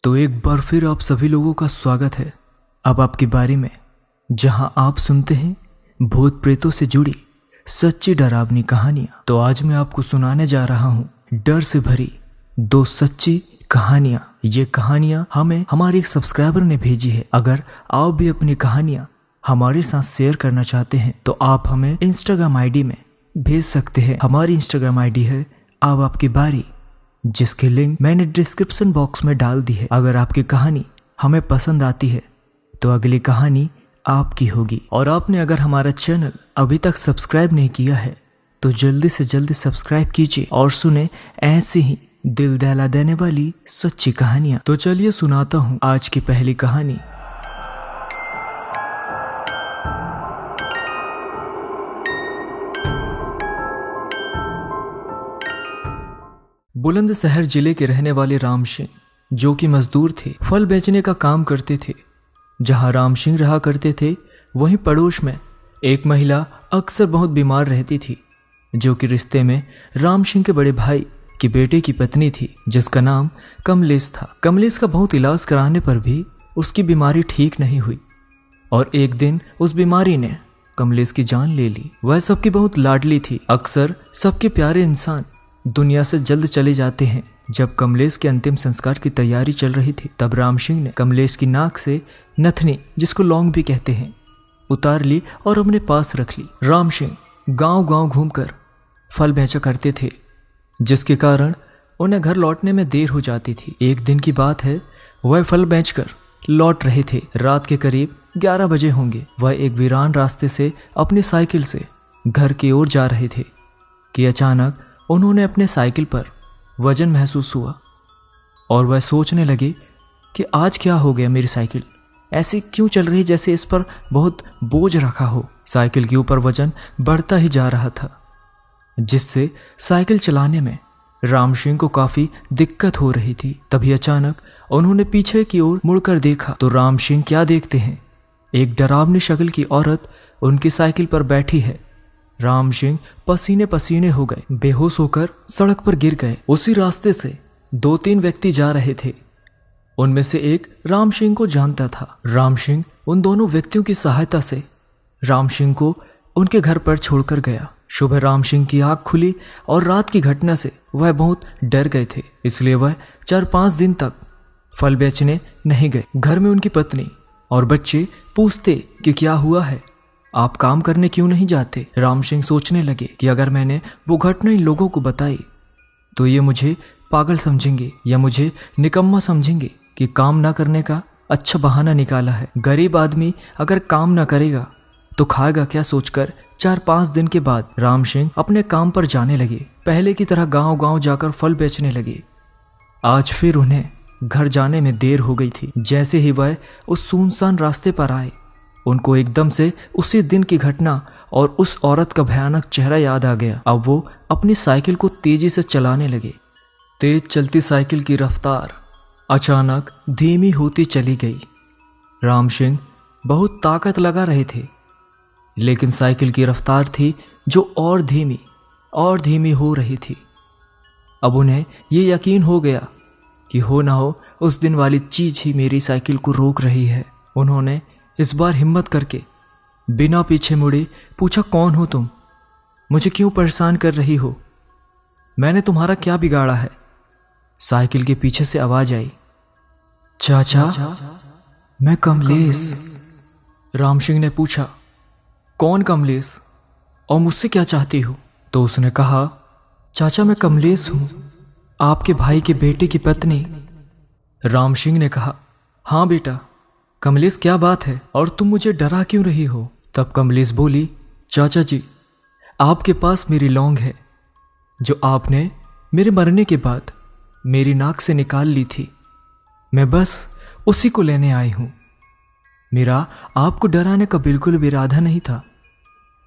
तो एक बार फिर आप सभी लोगों का स्वागत है अब आपकी बारी में, जहां आप सुनते हैं भूत प्रेतों से जुड़ी सच्ची डरावनी कहानियां। तो आज मैं आपको सुनाने जा रहा हूं डर से भरी दो सच्ची कहानियां। ये कहानियां हमें हमारे एक सब्सक्राइबर ने भेजी है। अगर आप भी अपनी कहानियां हमारे साथ शेयर करना चाहते हैं तो आप हमें इंस्टाग्राम आईडी में भेज सकते हैं। हमारी इंस्टाग्राम आईडी है अब आपकी बारी, जिसके लिंक मैंने डिस्क्रिप्शन बॉक्स में डाल दी है। अगर आपकी कहानी हमें पसंद आती है तो अगली कहानी आपकी होगी। और आपने अगर हमारा चैनल अभी तक सब्सक्राइब नहीं किया है तो जल्दी से जल्दी सब्सक्राइब कीजिए और सुने ऐसी ही दिल दहला देने वाली सच्ची कहानियां। तो चलिए सुनाता हूं आज की पहली कहानी। बुलंदशहर जिले के रहने वाले राम सिंह, जो कि मजदूर थे, फल बेचने का काम करते थे। जहां राम सिंह रहा करते थे वहीं पड़ोस में एक महिला अक्सर बहुत बीमार रहती थी, जो कि रिश्ते में राम सिंह के बड़े भाई की बेटे की पत्नी थी, जिसका नाम कमलेश था। कमलेश का बहुत इलाज कराने पर भी उसकी बीमारी ठीक नहीं हुई और एक दिन उस बीमारी ने कमलेश की जान ले ली। वह सबकी बहुत लाडली थी। अक्सर सबके प्यारे इंसान दुनिया से जल्द चले जाते हैं। जब कमलेश के अंतिम संस्कार की तैयारी चल रही थी तब राम सिंह ने कमलेश की नाक से नथनी, जिसको लौंग भी कहते हैं, उतार ली और अपने पास रख ली। राम सिंह गांव-गांव घूमकर फल बेचा करते थे, जिसके कारण उन्हें घर लौटने में देर हो जाती थी। एक दिन की बात है, वह फल बेचकर लौट रहे थे। रात के करीब 11 बजे होंगे। वह एक वीरान रास्ते से अपनी साइकिल से घर की ओर जा रहे थे कि अचानक उन्होंने अपने साइकिल पर वजन महसूस हुआ और वह सोचने लगे कि आज क्या हो गया, मेरी साइकिल ऐसी क्यों चल रही जैसे इस पर बहुत बोझ रखा हो। साइकिल के ऊपर वजन बढ़ता ही जा रहा था, जिससे साइकिल चलाने में राम सिंह को काफी दिक्कत हो रही थी। तभी अचानक उन्होंने पीछे की ओर मुड़कर देखा तो राम सिंह क्या देखते हैं, एक डरावनी शक्ल की औरत उनकी साइकिल पर बैठी है। राम सिंह पसीने पसीने हो गए, बेहोश होकर सड़क पर गिर गए। उसी रास्ते से 2-3 व्यक्ति जा रहे थे। उनमें से एक राम सिंह को जानता था। राम सिंह उन दोनों व्यक्तियों की सहायता से राम सिंह को उनके घर पर छोड़कर गया। सुबह राम सिंह की आंख खुली और रात की घटना से वह बहुत डर गए थे, इसलिए वह 4-5 दिन तक फल बेचने नहीं गए। घर में उनकी पत्नी और बच्चे पूछते कि क्या हुआ है, आप काम करने क्यों नहीं जाते। राम सिंह सोचने लगे कि अगर मैंने वो घटना इन लोगों को बताई तो ये मुझे पागल समझेंगे या मुझे निकम्मा समझेंगे कि काम ना करने का अच्छा बहाना निकाला है। गरीब आदमी अगर काम ना करेगा तो खाएगा क्या, सोचकर 4-5 दिन के बाद राम सिंह अपने काम पर जाने लगे। पहले की तरह गांव-गांव जाकर फल बेचने लगे। आज फिर उन्हें घर जाने में देर हो गई थी। जैसे ही वह उस सुनसान रास्ते पर आए, उनको एकदम से उसी दिन की घटना और उस औरत का भयानक चेहरा याद आ गया। अब वो अपनी साइकिल को तेजी से चलाने लगे। तेज चलती साइकिल की रफ्तार अचानक धीमी होती चली गई। राम सिंह बहुत ताकत लगा रहे थे, लेकिन साइकिल की रफ्तार थी जो और धीमी हो रही थी। अब उन्हें ये यकीन हो गया कि हो ना हो उस दिन वाली चीज ही मेरी साइकिल को रोक रही है। उन्होंने इस बार हिम्मत करके बिना पीछे मुड़े पूछा, कौन हो तुम, मुझे क्यों परेशान कर रही हो, मैंने तुम्हारा क्या बिगाड़ा है। साइकिल के पीछे से आवाज आई, चाचा मैं कमलेश। राम सिंह ने पूछा, कौन कमलेश और मुझसे क्या चाहती हो। तो उसने कहा, चाचा मैं कमलेश हूं, आपके भाई के बेटे की पत्नी। राम सिंह ने कहा, हाँ बेटा कमलेश क्या बात है और तुम मुझे डरा क्यों रही हो। तब कमलेश बोली, चाचा जी आपके पास मेरी लौंग है जो आपने मेरे मरने के बाद मेरी नाक से निकाल ली थी, मैं बस उसी को लेने आई हूं, मेरा आपको डराने का बिल्कुल भी इरादा नहीं था।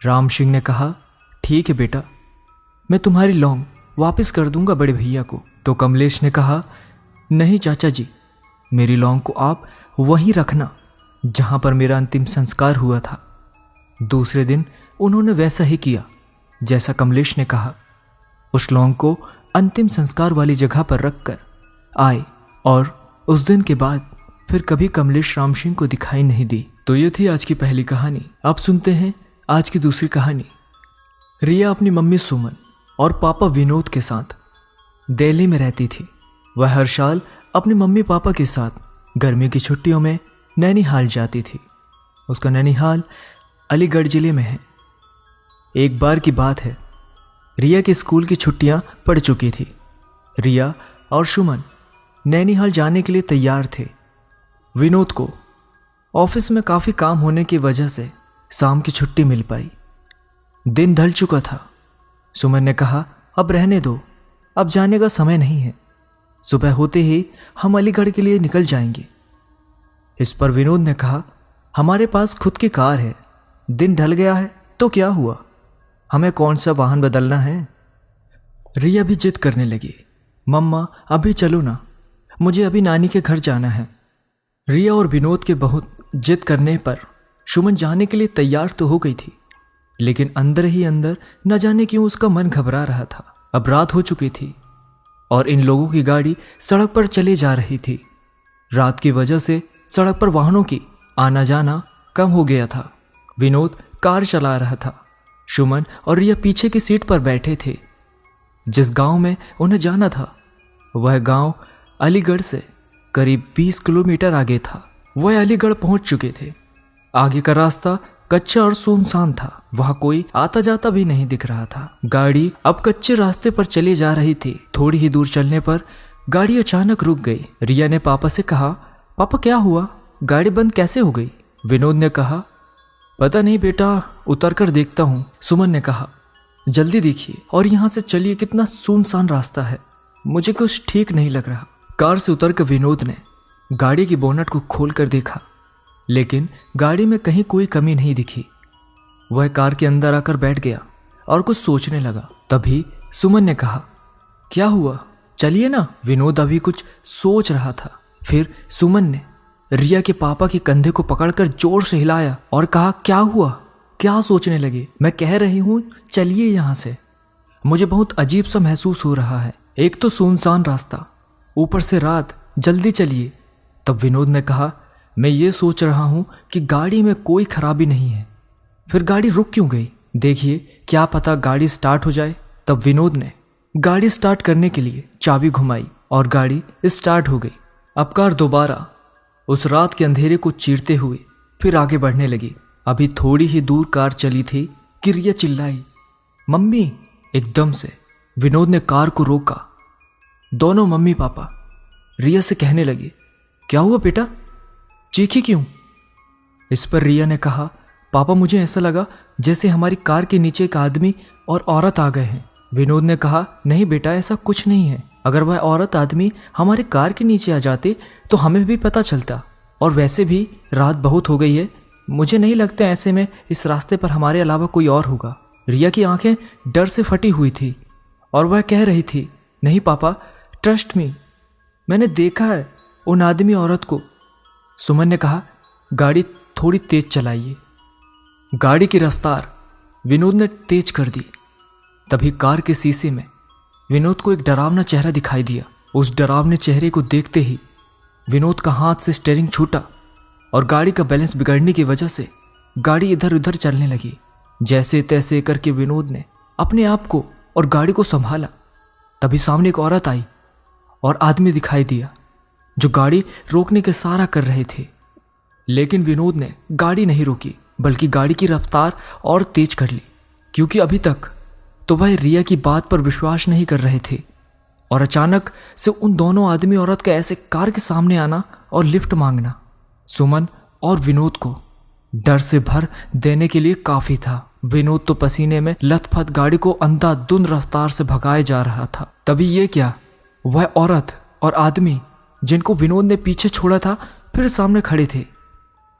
राम सिंह ने कहा, ठीक है बेटा, मैं तुम्हारी लौंग वापस कर दूंगा बड़े भैया को। तो कमलेश ने कहा, नहीं चाचा जी, मेरी लौंग को आप वहीं रखना जहां पर मेरा अंतिम संस्कार हुआ था। दूसरे दिन उन्होंने वैसा ही किया जैसा कमलेश ने कहा। उस लौंग को अंतिम संस्कार वाली जगह पर रखकर आए और उस दिन के बाद फिर कभी कमलेश राम सिंह को दिखाई नहीं दी। तो ये थी आज की पहली कहानी। आप सुनते हैं आज की दूसरी कहानी। रिया अपनी मम्मी सुमन और पापा विनोद के साथ दिल्ली में रहती थी। वह हर साल अपने मम्मी पापा के साथ गर्मी की छुट्टियों में नैनीहाल जाती थी। उसका नैनीहाल अलीगढ़ जिले में है। एक बार की बात है, रिया की स्कूल की छुट्टियां पड़ चुकी थी। रिया और सुमन नैनीहाल जाने के लिए तैयार थे। विनोद को ऑफिस में काफ़ी काम होने की वजह से शाम की छुट्टी मिल पाई। दिन ढल चुका था। सुमन ने कहा, अब रहने दो, अब जाने का समय नहीं है, सुबह होते ही हम अलीगढ़ के लिए निकल जाएंगे। इस पर विनोद ने कहा, हमारे पास खुद की कार है, दिन ढल गया है तो क्या हुआ, हमें कौन सा वाहन बदलना है। रिया भी जिद करने लगी, मम्मा अभी चलो ना, मुझे अभी नानी के घर जाना है। रिया और विनोद के बहुत जिद करने पर सुमन जाने के लिए तैयार तो हो गई थी, लेकिन अंदर ही अंदर न जाने क्यों उसका मन घबरा रहा था। अब रात हो चुकी थी और इन लोगों की गाड़ी सड़क पर चले जा रही थी। रात की वजह से सड़क पर वाहनों की आना जाना कम हो गया था। विनोद कार चला रहा था। सुमन और रिया पीछे की सीट पर बैठे थे। जिस गांव में उन्हें जाना था वह गांव अलीगढ़ से करीब 20 किलोमीटर आगे था। वह अलीगढ़ पहुंच चुके थे। आगे का रास्ता कच्चा और सुनसान था। वहां कोई आता जाता भी नहीं दिख रहा था। गाड़ी अब कच्चे रास्ते पर चली जा रही थी। थोड़ी ही दूर चलने पर गाड़ी अचानक रुक गई। रिया ने पापा से कहा, पापा क्या हुआ, गाड़ी बंद कैसे हो गई। विनोद ने कहा, पता नहीं बेटा, उतर कर देखता हूँ। सुमन ने कहा, जल्दी देखिए और यहाँ से चलिए, कितना सुनसान रास्ता है, मुझे कुछ ठीक नहीं लग रहा। कार से उतरकर विनोद ने गाड़ी की बोनट को खोल कर देखा, लेकिन गाड़ी में कहीं कोई कमी नहीं दिखी। वह कार के अंदर आकर बैठ गया और कुछ सोचने लगा। तभी सुमन ने कहा, क्या हुआ, चलिए ना। विनोद अभी कुछ सोच रहा था। फिर सुमन ने रिया के पापा के कंधे को पकड़कर जोर से हिलाया और कहा, क्या हुआ, क्या सोचने लगे, मैं कह रही हूं चलिए यहां से, मुझे बहुत अजीब सा महसूस हो रहा है। एक तो सुनसान रास्ता, ऊपर से रात, जल्दी चलिए। तब विनोद ने कहा, मैं ये सोच रहा हूं कि गाड़ी में कोई खराबी नहीं है, फिर गाड़ी रुक क्यों गई, देखिए क्या पता गाड़ी स्टार्ट हो जाए। तब विनोद ने गाड़ी स्टार्ट करने के लिए चाबी घुमाई और गाड़ी स्टार्ट हो गई। अब कार दोबारा उस रात के अंधेरे को चीरते हुए फिर आगे बढ़ने लगी। अभी थोड़ी ही दूर कार चली थी कि रिया चिल्लाई, मम्मी। एकदम से विनोद ने कार को रोका। दोनों मम्मी पापा रिया से कहने लगे, क्या हुआ बेटा, चीखी क्यों। इस पर रिया ने कहा, पापा मुझे ऐसा लगा जैसे हमारी कार के नीचे एक आदमी और औरत आ गए हैं। विनोद ने कहा, नहीं बेटा, ऐसा कुछ नहीं है, अगर वह औरत आदमी हमारे कार के नीचे आ जाते तो हमें भी पता चलता, और वैसे भी रात बहुत हो गई है, मुझे नहीं लगता ऐसे में इस रास्ते पर हमारे अलावा कोई और होगा। रिया की आंखें डर से फटी हुई थी और वह कह रही थी, नहीं पापा, ट्रस्ट मी, मैंने देखा है उन आदमी औरत को। सुमन ने कहा, गाड़ी थोड़ी तेज चलाइए। गाड़ी की रफ्तार विनोद ने तेज कर दी। तभी कार के शीशे में विनोद को एक डरावना चेहरा दिखाई दिया। उस डरावने चेहरे को देखते ही विनोद का हाथ से स्टीयरिंग छूटा और गाड़ी का बैलेंस बिगड़ने की वजह से गाड़ी इधर उधर चलने लगी। जैसे तैसे करके विनोद ने अपने आप को और गाड़ी को संभाला। तभी सामने एक औरत आई और आदमी दिखाई दिया जो गाड़ी रोकने के सारा कर रहे थे, लेकिन विनोद ने गाड़ी नहीं रोकी बल्कि गाड़ी की रफ्तार और तेज कर ली, क्योंकि अभी तक तो वह रिया की बात पर विश्वास नहीं कर रहे थे। और अचानक से उन दोनों आदमी औरत का ऐसे कार के सामने आना और लिफ्ट मांगना सुमन और विनोद को डर से भर देने के लिए काफी था। विनोद तो पसीने में लथपथ गाड़ी को अंधाधुंध रफ्तार से भगाए जा रहा था। तभी ये क्या, वह औरत और आदमी जिनको विनोद ने पीछे छोड़ा था फिर सामने खड़े थे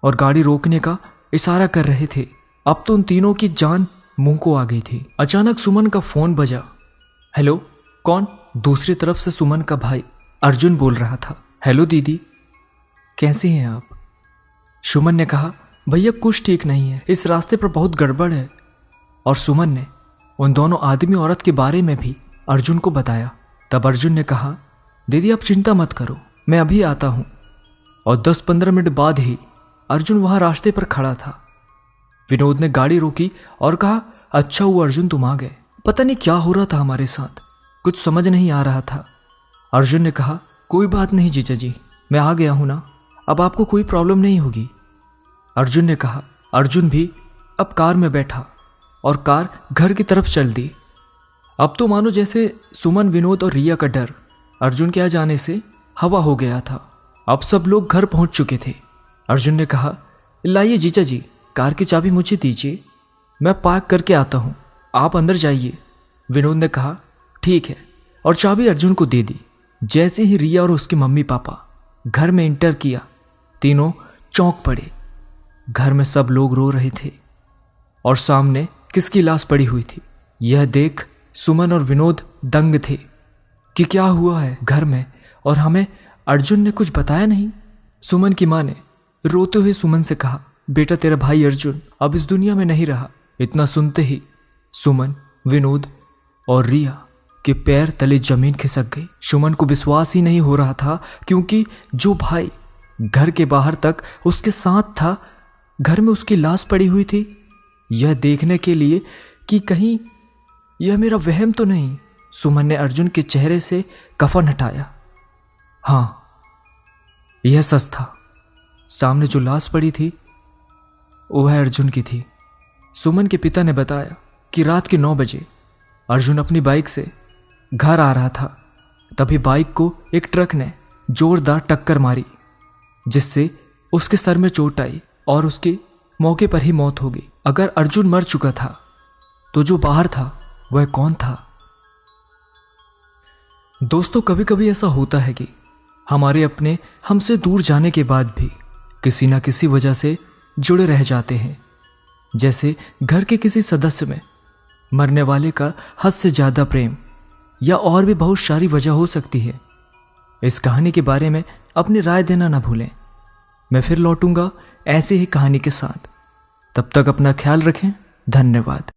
और गाड़ी रोकने का इशारा कर रहे थे। अब तो उन तीनों की जान मुंह को आ गई थी। अचानक सुमन का फोन बजा। हेलो, कौन? दूसरी तरफ से सुमन का भाई अर्जुन बोल रहा था। हेलो दीदी, कैसे हैं आप? सुमन ने कहा, भैया कुछ ठीक नहीं है, इस रास्ते पर बहुत गड़बड़ है। और सुमन ने उन दोनों आदमी औरत के बारे में भी अर्जुन को बताया। तब अर्जुन ने कहा, दीदी आप चिंता मत करो, मैं अभी आता हूँ। और 10-15 मिनट बाद ही अर्जुन वहाँ रास्ते पर खड़ा था। विनोद ने गाड़ी रोकी और कहा, अच्छा हुआ अर्जुन तुम आ गए। पता नहीं क्या हो रहा था हमारे साथ, कुछ समझ नहीं आ रहा था। अर्जुन ने कहा, कोई बात नहीं जीजा जी, मैं आ गया हूं ना, अब आपको कोई प्रॉब्लम नहीं होगी। अर्जुन ने कहा। अर्जुन भी अब कार में बैठा और कार घर की तरफ चल दी। अब तो मानो जैसे सुमन, विनोद और रिया का डर अर्जुन के आ जाने से हवा हो गया था। अब सब लोग घर पहुंच चुके थे। अर्जुन ने कहा, लाइए जीजा जी, कार की चाबी मुझे दीजिए, मैं पार्क करके आता हूं, आप अंदर जाइए। विनोद ने कहा, ठीक है, और चाबी अर्जुन को दे दी। जैसे ही रिया और उसके मम्मी पापा घर में इंटर किया, तीनों चौंक पड़े। घर में सब लोग रो रहे थे और सामने किसकी लाश पड़ी हुई थी, यह देख सुमन और विनोद दंग थे कि क्या हुआ है घर में, और हमें अर्जुन ने कुछ बताया नहीं। सुमन की मां ने रोते हुए सुमन से कहा, बेटा तेरा भाई अर्जुन अब इस दुनिया में नहीं रहा। इतना सुनते ही सुमन, विनोद और रिया के पैर तले जमीन खिसक गई। सुमन को विश्वास ही नहीं हो रहा था, क्योंकि जो भाई घर के बाहर तक उसके साथ था, घर में उसकी लाश पड़ी हुई थी। यह देखने के लिए कि कहीं यह मेरा वहम तो नहीं, सुमन ने अर्जुन के चेहरे से कफन हटाया। हाँ, यह सच था। सामने जो लाश पड़ी थी वह अर्जुन की थी। सुमन के पिता ने बताया कि रात के 9 बजे अर्जुन अपनी बाइक से घर आ रहा था। तभी बाइक को एक ट्रक ने जोरदार टक्कर मारी, जिससे उसके सर में चोट आई और उसकी मौके पर ही मौत हो गई। अगर अर्जुन मर चुका था तो जो बाहर था वह कौन था? दोस्तों, कभी कभी ऐसा होता है कि हमारे अपने हमसे दूर जाने के बाद भी किसी ना किसी वजह से जुड़े रह जाते हैं। जैसे घर के किसी सदस्य में मरने वाले का हद से ज्यादा प्रेम, या और भी बहुत सारी वजह हो सकती है। इस कहानी के बारे में अपनी राय देना ना भूलें। मैं फिर लौटूंगा ऐसी ही कहानी के साथ। तब तक अपना ख्याल रखें। धन्यवाद।